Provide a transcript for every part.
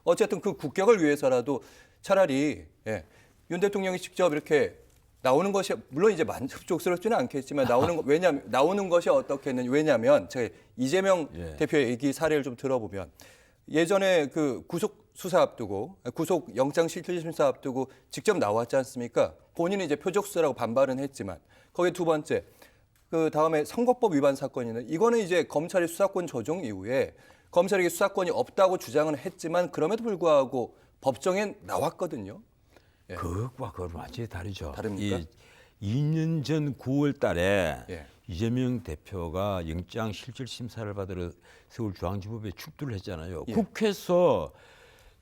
어쨌든 그 국격을 위해서라도 차라리 윤 대통령이 직접 이렇게 나오는 것이 물론 이제 만족스럽지는 않겠지만 나오는 것이 어떻겠느냐. 왜냐하면 제가 이재명 대표의 얘기 사례를 좀 들어보면 예전에 그 구속 수사 앞두고 구속 영장 실질 심사 앞두고 직접 나왔지 않습니까? 본인은 이제 표적수사라고 반발은 했지만 거기에 두 번째 그 다음에 선거법 위반 사건이 있는 이거는 이제 검찰이 수사권 조정 이후에 검찰에게 수사권이 없다고 주장은 했지만 그럼에도 불구하고 법정에 나왔거든요. 그것과 그건 완전히 다르죠. 다릅니까? 2년 전 9월 달에 예. 이재명 대표가 영장 실질 심사를 받으러 서울중앙지법에 출두를 했잖아요. 예. 국회에서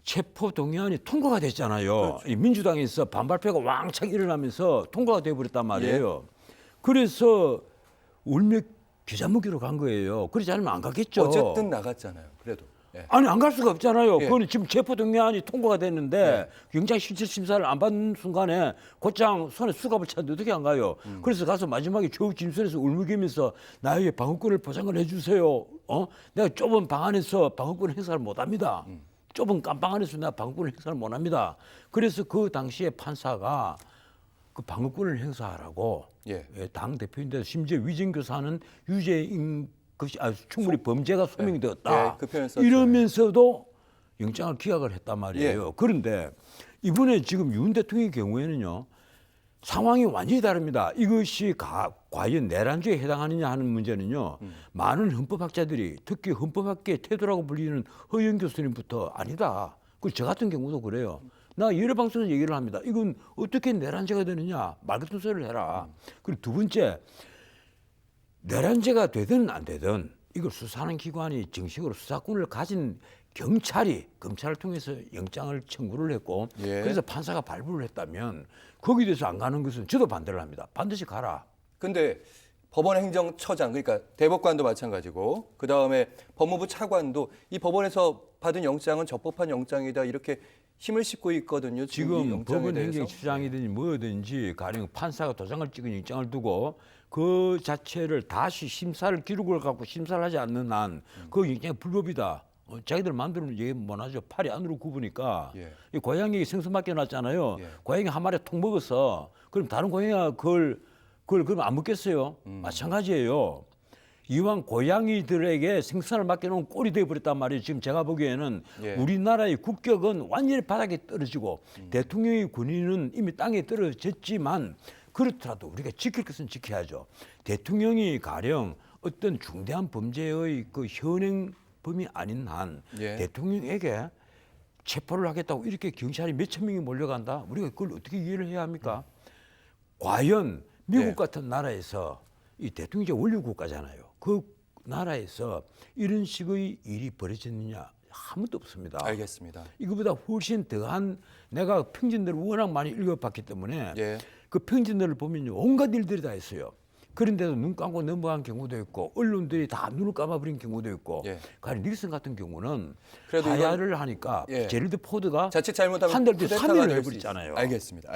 체포 동의안이 통과가 됐잖아요. 그렇죠. 이 민주당에서 반발표가 왕창 일어나면서 통과가 돼버렸단 말이에요. 예. 그래서 울며 기자무기로 간 거예요. 그러지 않으면 안 가겠죠. 어쨌든 나갔잖아요. 그래도. 아니 안 갈 수가 없잖아요. 예. 그거는 지금 체포동의안이 통과가 됐는데 영장 실질 심사를 안 받는 순간에 곧장 손에 수갑을 차는데 어떻게 안 가요? 그래서 가서 마지막에 조국 진술에서 울먹이면서 나에게 방어권을 보장을 해주세요. 내가 좁은 방 안에서 방어권 행사를 못합니다. 좁은 깜방 안에서 내가 방어권을 행사를 못합니다. 그래서 그 당시에 판사가 그 방어권을 행사하라고 당 대표인데 심지어 위증교사는 유죄인 것이 충분히 범죄가 소명이 되었다. 그 표현 썼죠. 이러면서도 영장을 기각을 했단 말이에요. 그런데 이번에 지금 윤 대통령의 경우에는요. 상황이 완전히 다릅니다. 이것이 과연 내란죄에 해당하느냐 하는 문제는요. 많은 헌법학자들이 특히 헌법학계의 태도라고 불리는 허영 교수님부터 아니다. 그리고 저 같은 경우도 그래요. 나 여러 방송에서 얘기를 합니다. 이건 어떻게 내란죄가 되느냐. 말 같은 소리를 해라. 그리고 두 번째. 내란죄가 되든 안 되든 이걸 수사하는 기관이 정식으로 수사권을 가진 경찰이 검찰을 통해서 영장을 청구를 했고 그래서 판사가 발부를 했다면 거기에 대해서 안 가는 것은 저도 반대를 합니다. 반드시 가라. 근데 법원 행정처장 그러니까 대법관도 마찬가지고 그다음에 법무부 차관도 이 법원에서 받은 영장은 적법한 영장이다 이렇게 힘을 싣고 있거든요. 이 지금 영장에 법원 대해서. 행정처장이든지 뭐든지 가령 판사가 도장을 찍은 영장을 두고 그 자체를 다시 심사를 기록을 갖고 심사를 하지 않는 한 그 영장이 불법이다. 자기들 마음대로 얘기 못하죠. 팔이 안으로 굽으니까 이 고양이 생선 맡겨놨잖아요. 고양이 한 마리 통 먹었어. 그럼 다른 고양이가 그걸 그럼 안 먹겠어요. 마찬가지예요. 이왕 고양이들에게 생선을 맡겨놓은 꼴이 되어버렸단 말이에요. 지금 제가 보기에는 우리나라의 국격은 완전히 바닥에 떨어지고 대통령의 권위는 이미 땅에 떨어졌지만 그렇더라도 우리가 지킬 것은 지켜야죠. 대통령이 가령 어떤 중대한 범죄의 그 현행범이 아닌 한 대통령에게 체포를 하겠다고 이렇게 경찰이 몇천 명이 몰려간다. 우리가 그걸 어떻게 이해를 해야 합니까? 과연 미국 같은 나라에서 이 대통령이 원유 국가잖아요. 그 나라에서 이런 식의 일이 벌어졌느냐? 아무도 없습니다. 알겠습니다. 이거보다 훨씬 더한 내가 평진들을 워낙 많이 읽어봤기 때문에 그 평진들을 보면 온갖 일들이 다 있어요. 그런데도 눈 감고 넘어간 경우도 있고 언론들이 다 눈을 감아버린 경우도 있고 가령 닐슨 같은 경우는 하야를 하니까 제럴드 포드가 자칫 잘못하면 한 달 뒤에 사면을 해버렸잖아요. 알겠습니다.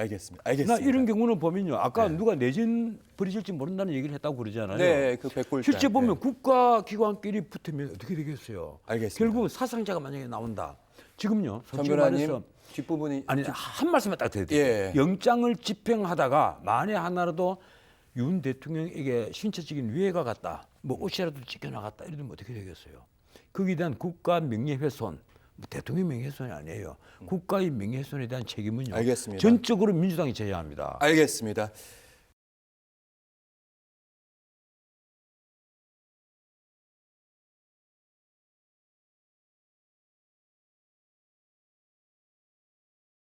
나 이런 경우는 보면요. 아까 누가 내전 벌이질지 모른다는 얘기를 했다고 그러잖아요. 네, 그 백골 실제 보면 국가기관끼리 붙으면 어떻게 되겠어요? 알겠습니다. 결국 사상자가 만약에 나온다. 지금요. 솔직히 변호사님 말해서 뒷부분이 아니 한 말씀만 딱 드릴게요. 영장을 집행하다가 만에 하나라도 윤 대통령에게 신체적인 위해가 갔다. 뭐 옷이라도 찢겨나갔다. 이러면 어떻게 되겠어요? 거기에 대한 국가 명예훼손. 뭐 대통령 명예훼손이 아니에요. 국가의 명예훼손에 대한 책임은요. 알겠습니다. 전적으로 민주당이 져야 합니다. 알겠습니다.